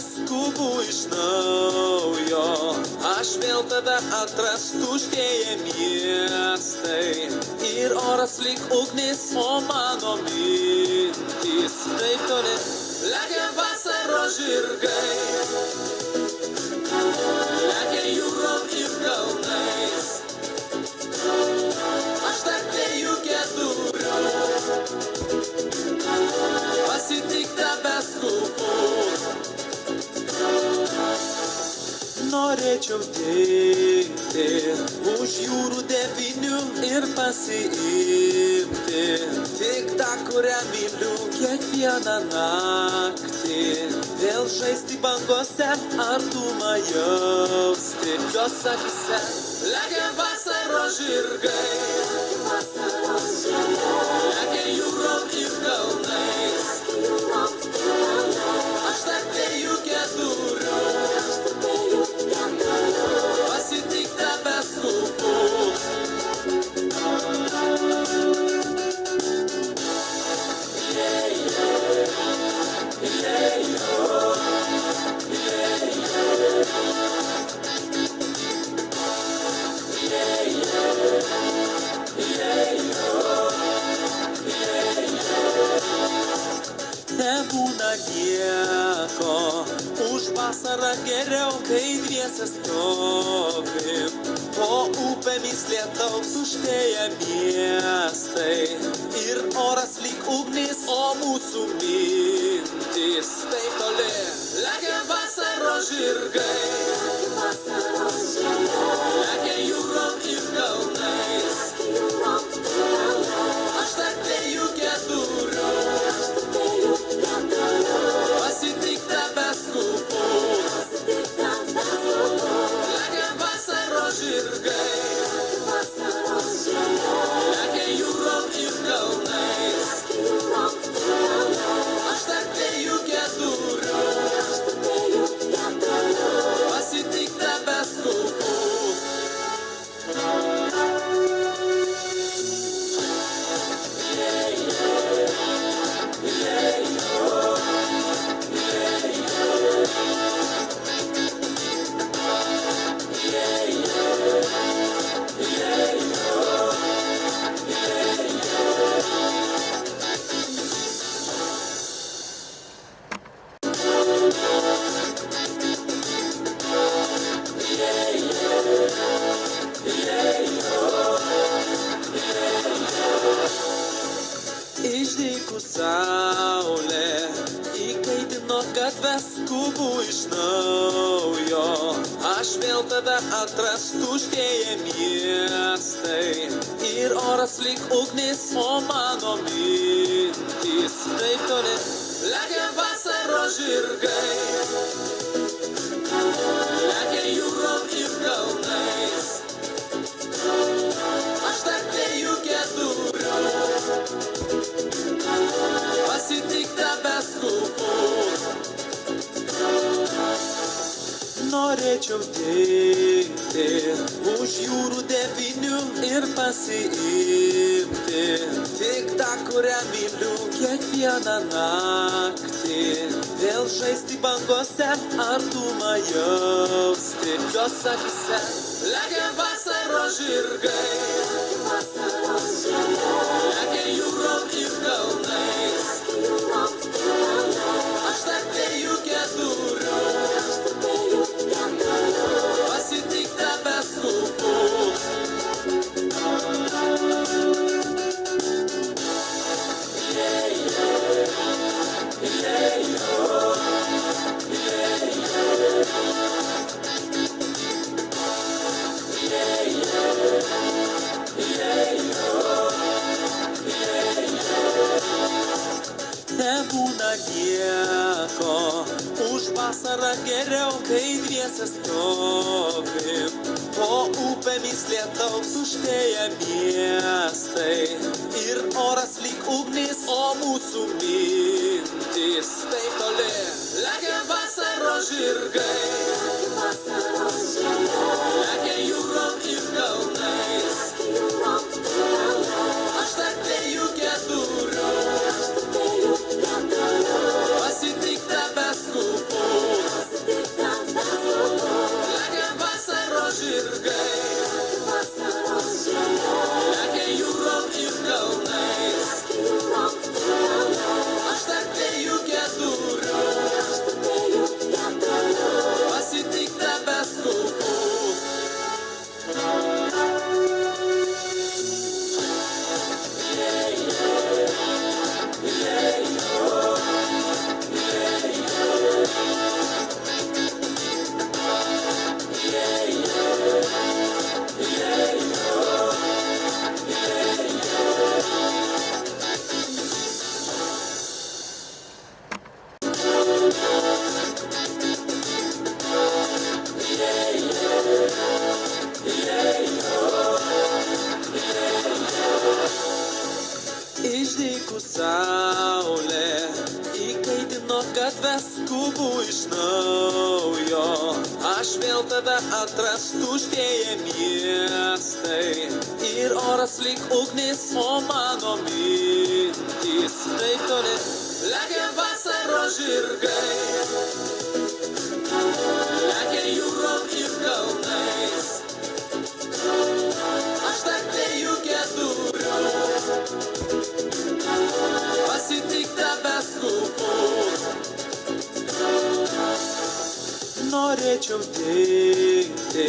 skubu iš naujo, aš vėl tave atrastu tuštėja miestai ir oras lyg ugnis, o mano mintys taip toli lekia vasaros žirgai, lekia jūrom ir kalnais, aš tarp dviejų keturių pasitik tave skubu. Norėčiau dingti už jūrų devynių ir pasiimti tik tą, kurią myliu kiekvieną naktį. Vėl žaisti bangose, artumą jausti, jos akise lekia vasaros žirgai, lekia jūrom ir kalnais, aš tarp dviejų keturių pasitik tave skubu. Nebūna nieko už vasarą geriau, kai dviese stovim. Po upėmis lietaus užtėja miestai ir oras lyg ugnis, o mūsų mintys taip toli lekia vasaros žirgai, lekia jūrom ir kalnais, aš tarp dviejų keturių pasitik tave skubu. Lekia vasaros žirgai, lekia jūrom ir kalnais, aš tarp dviejų keturių pasitik tave skubu. Išdygo saulė, įkaitino gatves, skubu iš naujo, aš vėl tave atrastu tuštėja miestai ir oras lyg ugnis, o mano mintys taip toli lekia vasaros žirgai, lekia jūrom ir kalnais, aš tarp dviejų keturių pasitik tave skubu. Norėčiau dingti už jūrų devynių ir pasiimti tik tą, kurią myliu kiekvieną naktį. Vėl žaisti bangose, artumą jausti, jos akise lekia vasaros žirgai, lekia jūrom ir kalnais, aš tarp dviejų keturių pasitik tave skubu. Nebūna nieko už vasarą geriau, kai dviese stovim. Po upėmis lietaus užtėja miestai ir oras lyg ugnis, o mūsų mintys taip toli lekia vasaros žirgai, lekia jūrom ir kalnais, aš tarp dviejų keturių pasitik tave skubu. gatves skubu iš naujo, aš vėl tave atras tuštėję miestai. Ir oras lyg ugnis, o mano mintys taip toli. Lekia vasaros žirgai, lekia jūrom ir kalnais. Aš tarp dviejų keturių pasitik tave skubu. Norėčiau dingti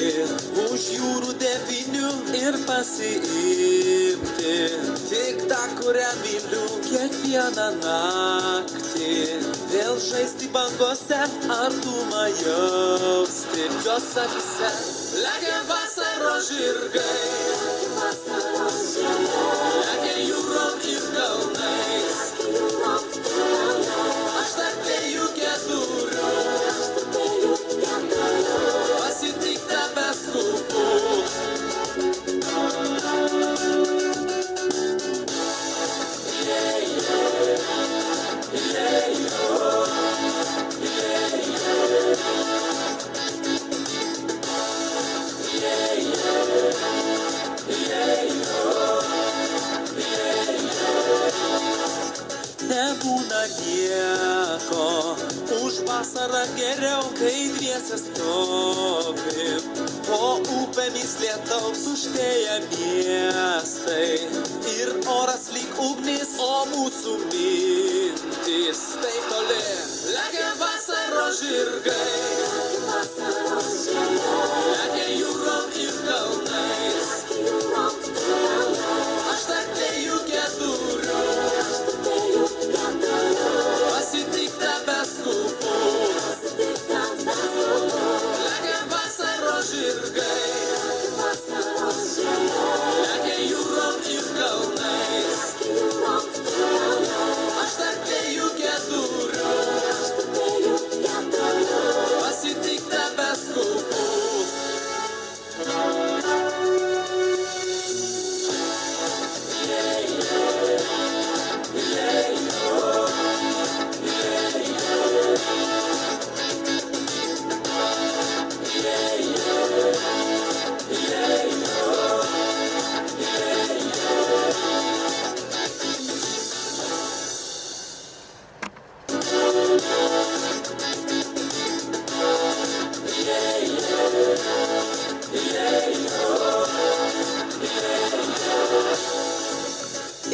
už jūrų devynių ir pasiimti tik tą, kurią myliu kiekvieną naktį. Vėl žaisti bangose, artumą jausti jos akise. Lekia vasaros žirgai, lekia jūrom ir kalnais. Aš tarp dviejų keturių pasitik tave skubu. Nebūna nieko už vasarą geriau, kai dviese stovim. Po upėmis lietaus užtėję miestai. Ir oras lyg ugnis, o mūsų mintys taip toli. Lekia vasaros žirgai, lekia jūrom ir kalnais. Aš tarp dviejų keturių pasitik tave skubu. Lekia vasaros žirgai, lekia jūrom ir kalnais. Aš tarp dviejų keturių pasitik tave skubu.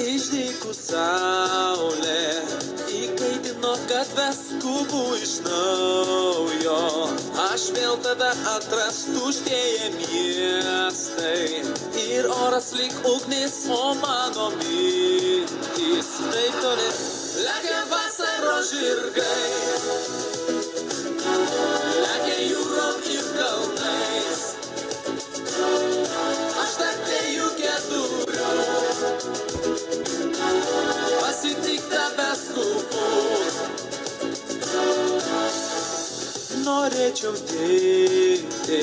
Išdykus saulė įkaitino gatves skubu iš naujo. Aš vėl tave atras tuštėję miestai. Ir oras lyg ugnis, o mano mintys taip toli. Lekia vasaros žirgai, lekia jūrom ir kalnais. Aš tarp dviejų keturių pasitik tave skubu. Norėčiau dingti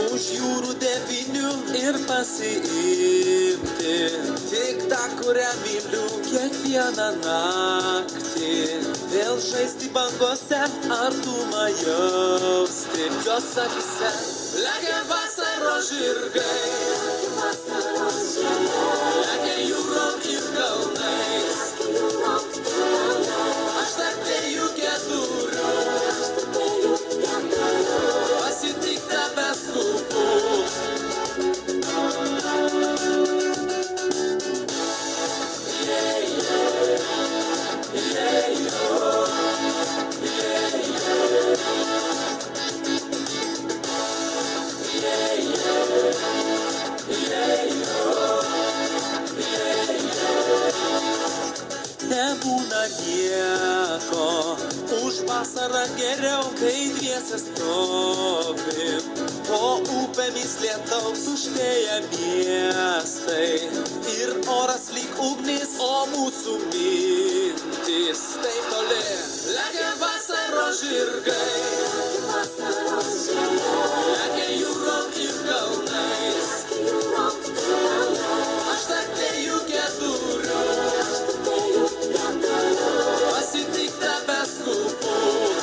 už jūrų devynių ir pasiimti tik tą, kurią myliu kiekvieną naktį. Vėl žaisti bangose, artumą jausti jos akise. Lekia vasaros žirgai, lekia jūrom ir kalnais. Aš tarp dviejų keturių pasitik tave skubu. Nebūna nieko už vasarą geriau, kai dviese stovim. Po upėmis lietaus užtėję miestai. Ir oras lyg ugnis, o mūsų mintys taip toli. Lekia vasaros žirgai, lekia jūrom ir kalnais. Aš tarp dviejų keturių pasitik tave skubu.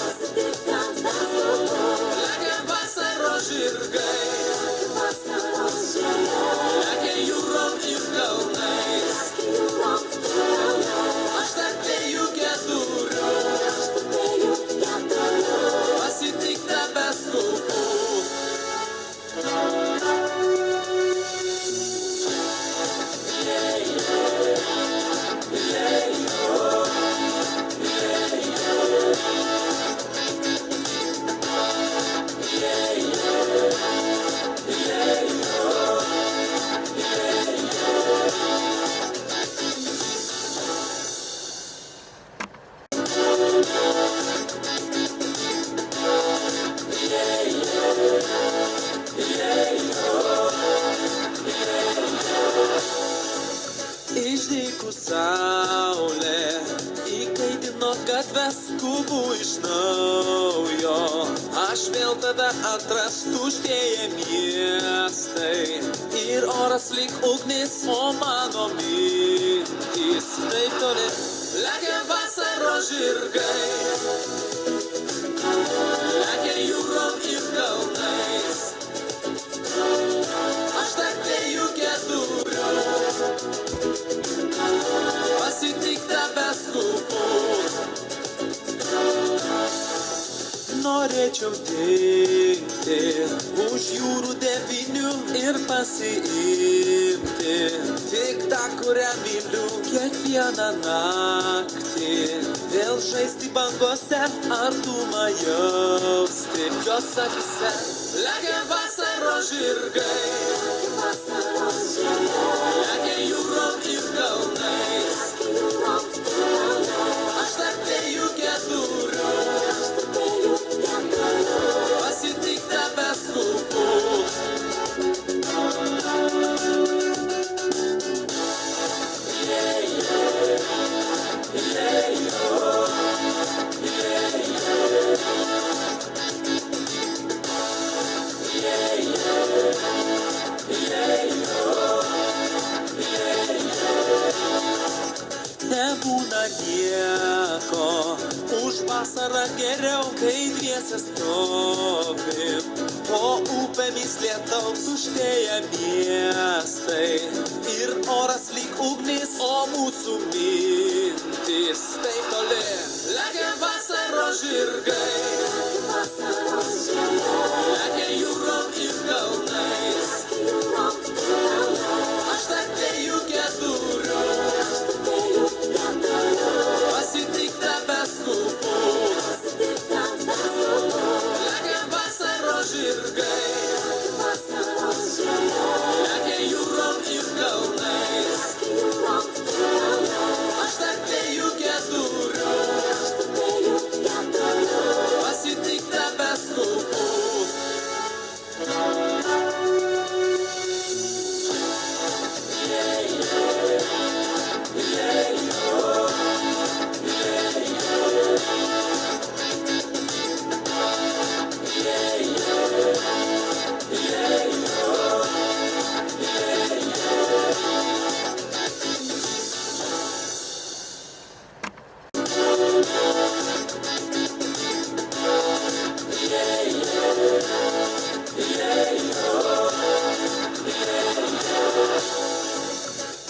Išdykus saulė įkaitino gatves skubų iš naujo. Aš vėl tave atras tuštėję miestai ir oras lyg ugnis, o mano mintys taip toli. Lekia vasaros žirgai, lekia jūrom ir kalnais. Aš tarp dviejų keturių pasitik tave skubu. Norėčiau dingti už jūrų devynių ir pasiimti tik tą, kurią myliu kiekvieną naktį. Vėl žaisti bangose, artumą jausti jos akise. Lekia vasaros žirgai, lekia jūrom ir kalnais. Aš tarp dviejų keturių pasitik tave skubu. Nebūna nieko už vasarą geriau, kai dviese stovim. Po upėmis lietaus tuštėja miestai ir oras lyg ugnis, o mūsų mintys taip toli. Lekia vasaros žirgai, lekia jūrom ir kalnais. Aš tarp dviejų keturių pasitik tave skubu. Lekia vasaros žirgai, lekia jūrom ir kalnais. Aš tarp dviejų keturių pasitik tave skubu.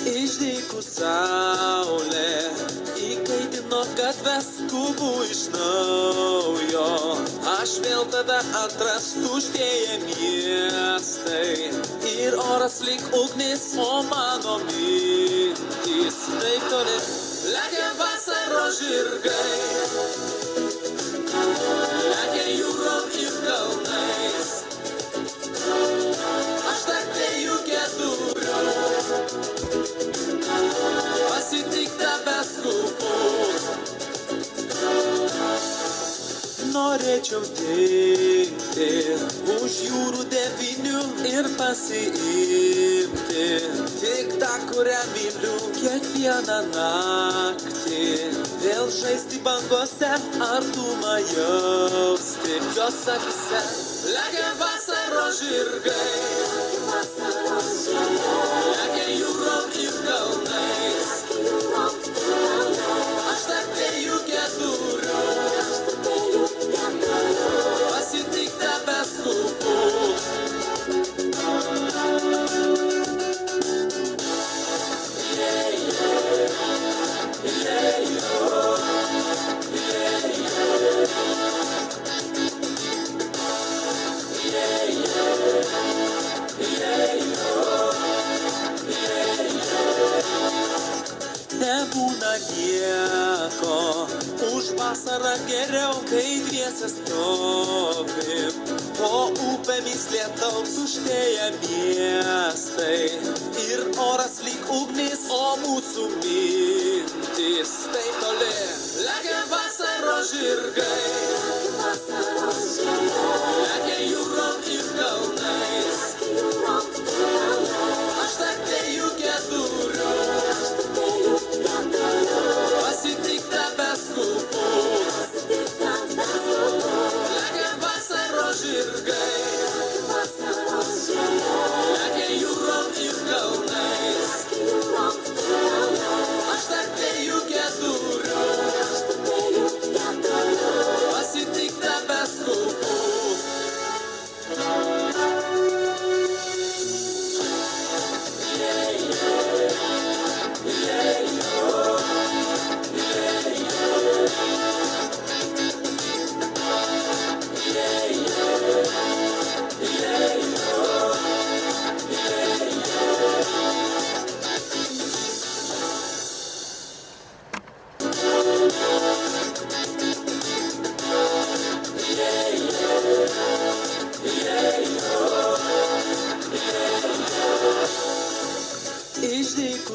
Išdykus saulė įkaitino gatves skubų iš naujo. Aš vėl tave atras tuštėję miestai ir oras lyg ugnis, o mano mintys taip toli. Lekia vasaros žirgai, lekia jūrom ir kalnais. Aš tarp dviejų keturių pasitik tave skubu. Norėčiau dingti už jūrų devynių ir pasiimti tik tą, kurią myliu kiekvieną naktį. Vėl žaisti bangose, artumą jausti jos akise. Lekia vasaros žirgai, lekia jūrom ir kalnais. Aš tarp dviejų keturių pasitik tave skubu. Nebūna nieko už vasarą geriau, kai dviese stovim. Po upėmis lietaus tuštėja miestai ir oras lyg ugnis, o mūsų mintys taip toli. Lekia vasaros žirgai, lekia jūrom ir kalnais. Aš tarp dviejų keturių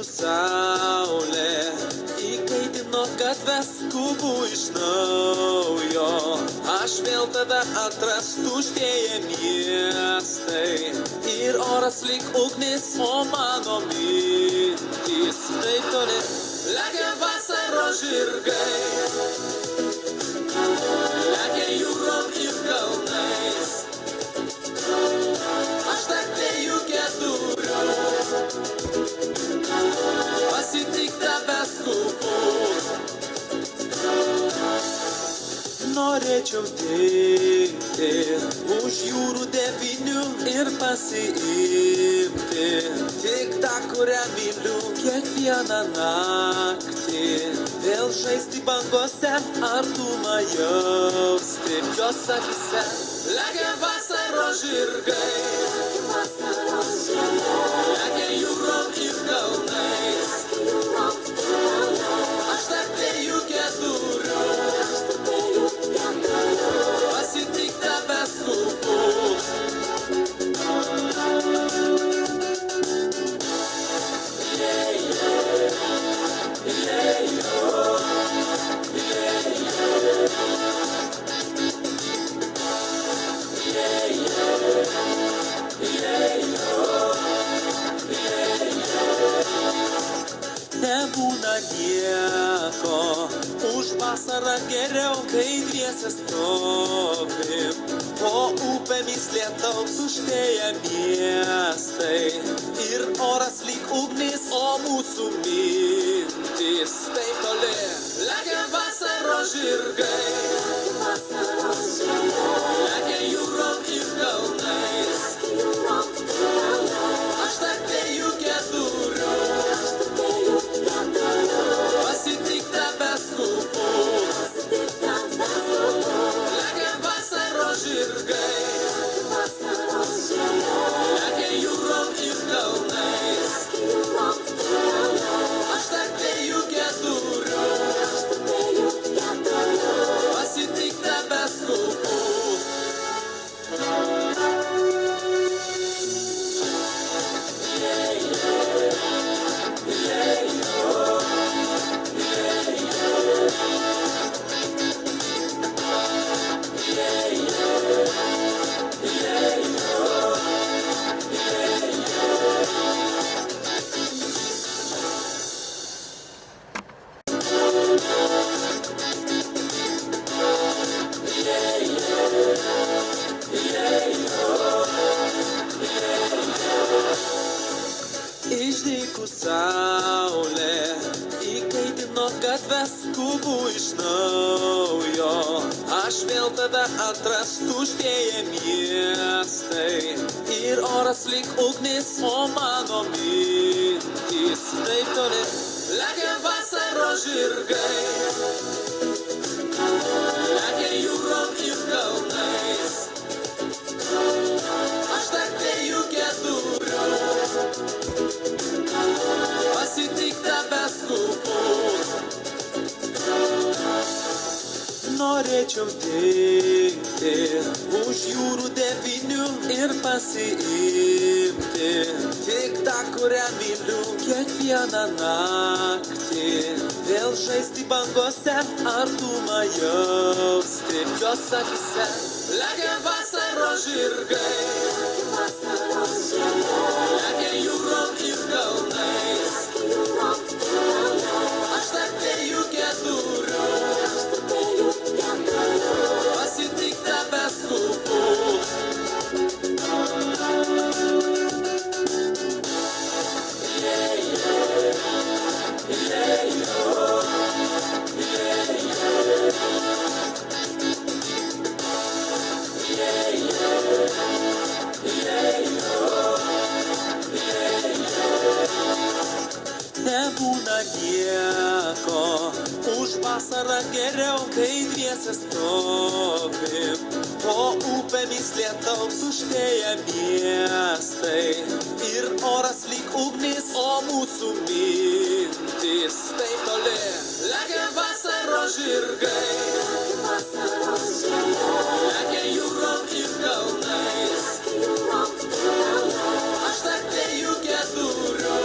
Išdykus saulė įkaitino gatves, skubu iš naujo. Aš vėl tave atrastų tuštėję miestai ir oras lyg ugnis, o mano mintys taip toli. Lekia vasaros žirgai, lekia jūrom ir kalnais. Aš tarp dviejų keturių pasitik tave skubu. Norėčiau dingti už jūrų devynių ir pasiimti tik tą, kurią myliu kiekvieną naktį. Vėl žaisti bangose, artumą jausti jos akise. Lekia vasaros žirgai, lekia jūrom ir kalnais. Aš tarp dviejų keturių pasitik tave skubu. Nebūna nieko, už vasarą geriau, kai dviese stovim. Po upėmis lietaus užtėję miestai ir oras lyg ugnis, o mūsų mintys taip toli. Lekia vasaros žirgai, lekia jūrom ir kalnais. Aš tarp dviejų keturių pasitik tave skubu. Lekia vasaros žirgai, lekia jūrom ir kalnais. Aš tarp dviejų keturių pasitik tave skubu. Išdykus saulė įkaitino gatves, skubu iš naujo. Aš vėl tave atrastų tuštėję miestai ir oras lyg ugnis, o mano mintys taip toli. Lekia vasaros žirgai, lekia jūrom ir kalnais. Aš tarp dviejų keturių pasitik tave skubu. Norėčiau dingti už jūrų devynių ir pasiimti tik tą, kurią myliu kiekvieną naktį. Vėl žaisti bangose, artumą jausti jos akise. Lekia vasaros žirgai, lekia jūrom ir kalnais. Aš tarp dviejų keturių pasitik tave skubu. Nebūna nieko, už vasarą geriau, kai dviese stovim. Po upėmis lietaus užtėję miestai ir oras lyg ugnis, o mūsų mintys taip toli. Lekia vasaros žirgai, lekia jūrom ir kalnais. Aš tarp dviejų keturių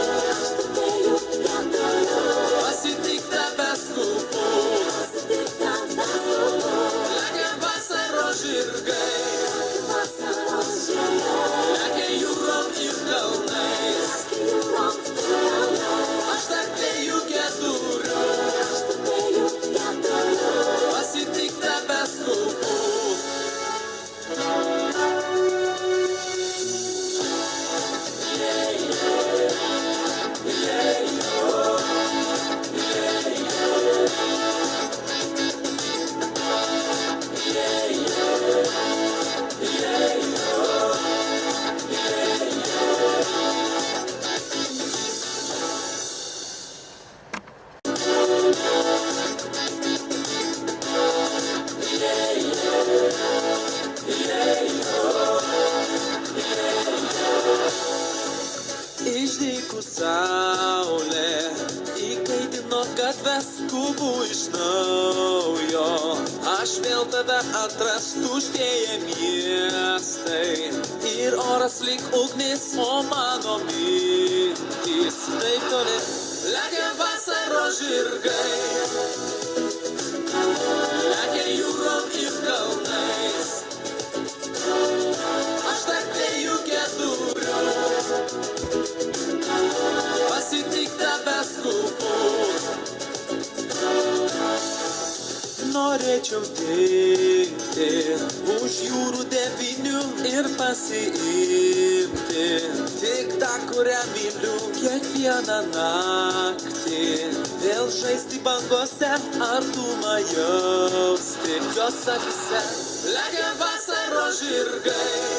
tave skubu iš naujo. Aš vėl tave atrastų tuštėję miestai. Ir oras lyg ugnis, o mano mintys taip toli. Lekia vasaros žirgai, lekia jūrom ir kalnais. Aš tarp dviejų keturių pasitik tave skubu. Norėčiau dingti už jūrų devynių ir pasiimti tik tą, kurią myliu kiekvieną naktį. Vėl žaisti bangose, artumą jausti jos akise. Lekia vasaros žirgai,